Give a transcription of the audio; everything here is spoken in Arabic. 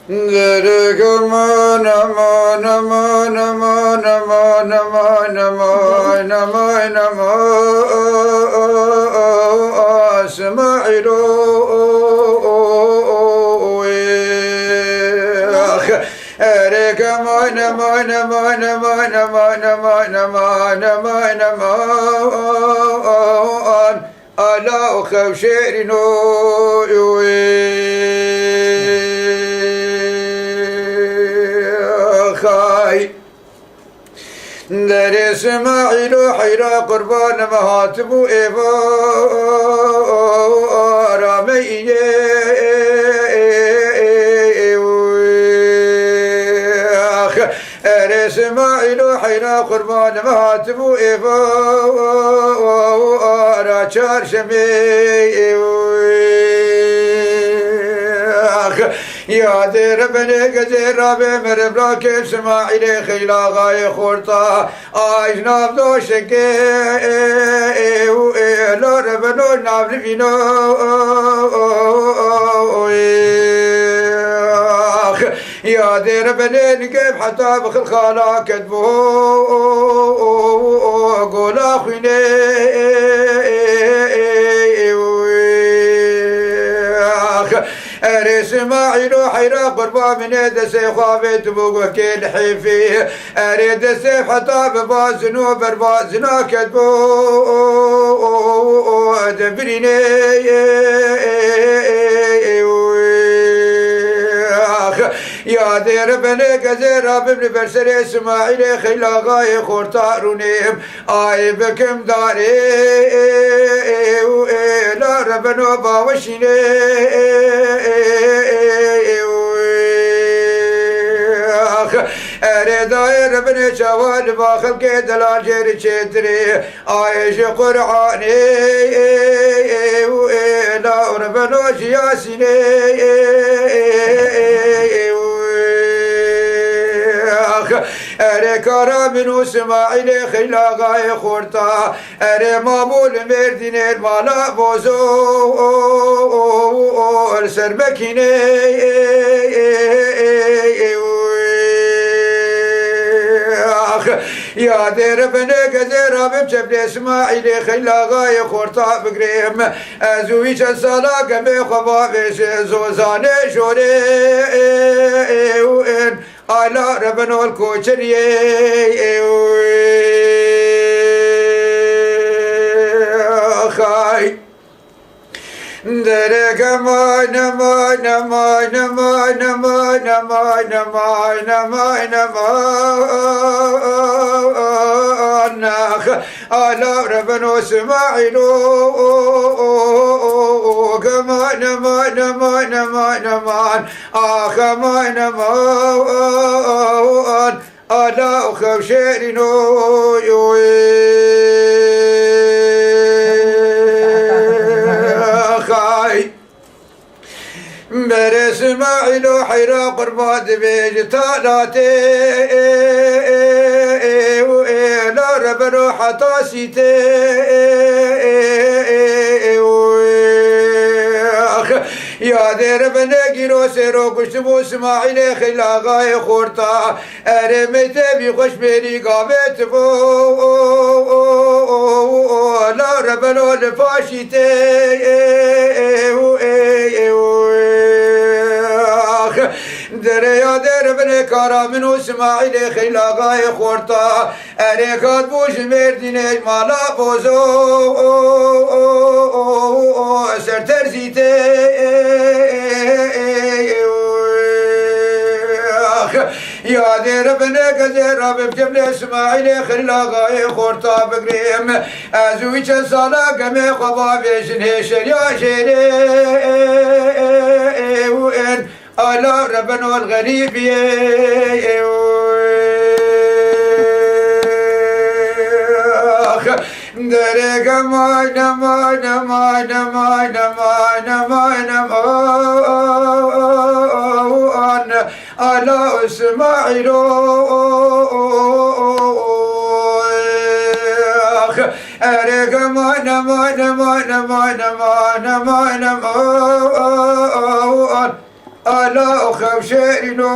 ذلك ما نما نما نما نما نما نما نما نما اسماعيل ذلك ما نما نما نما نما نما نما نما نما ألا أخاف شعر خاي در اسماعيل حيرا قربان مهاتب إيفا رامي اسماعيل حيرا قربان مهاتب إيفا چار شمی یاد ربنے گزر رب میرے براک اسماعیل خیلا غای خورتا آج نام دوشکے لا ربنو نام لبینو یاد ربنے نگیب حتی بخل خالا کدبو گولا خوینے اسماعيل حيرا قربا من دسي خوابت بوك كل حيفي اريد دسي حتى ببازنو بربازنا كتبو دبريني يا دير بني كزير ابن برسر اسماعيل خلا غاي خورتارونيم اي بكم داري لا ربنا باوشيني ارے دائر بن شوال باخل کے دلال جیر چیتری آئیش قرآنی لا ربنا شیاسینی ارے کارا منو اسماعیل خیلا غای خورتا ارے معمول مردین مالا بوزو سر بکینے يا دير بني قدر رابم شبل اسماعيل خيلا غاي خورتا بقريم ازويش الصلاة قبي خبابش زوزاني شوري وين على ربنا الكوشري خاي درك ما نما نما نما نما نما نما نما نما ناخ على ربنا اسماعيل كما نما نما نما نما آخ ما نما على أخف شعرنا بر اسماعيل حيرا قربات بيجتالاتي لا ربنا حتاسيتي يا دير بناقي روسيرو كشتمو اسماعيل خلا غاي خورتا ارميتي بيخش بيني قابت بو لا ربنا لفاشيتي دريا در بن كارا منو اسماعيل خيلا غاي خورتا اريكات بوش مردين مالا بوزو سر ترزيتي يا در بن كزير بجبل اسماعيل خيلا غاي خورتا بقريم ازويش صالا قمي خبابي شنهشر يا شيري وين على ربنا الغريب درك ما نما نما نما نما نما نما على اسماعيل أريك ما نما نما نما نما نما نما ala خو شيرينو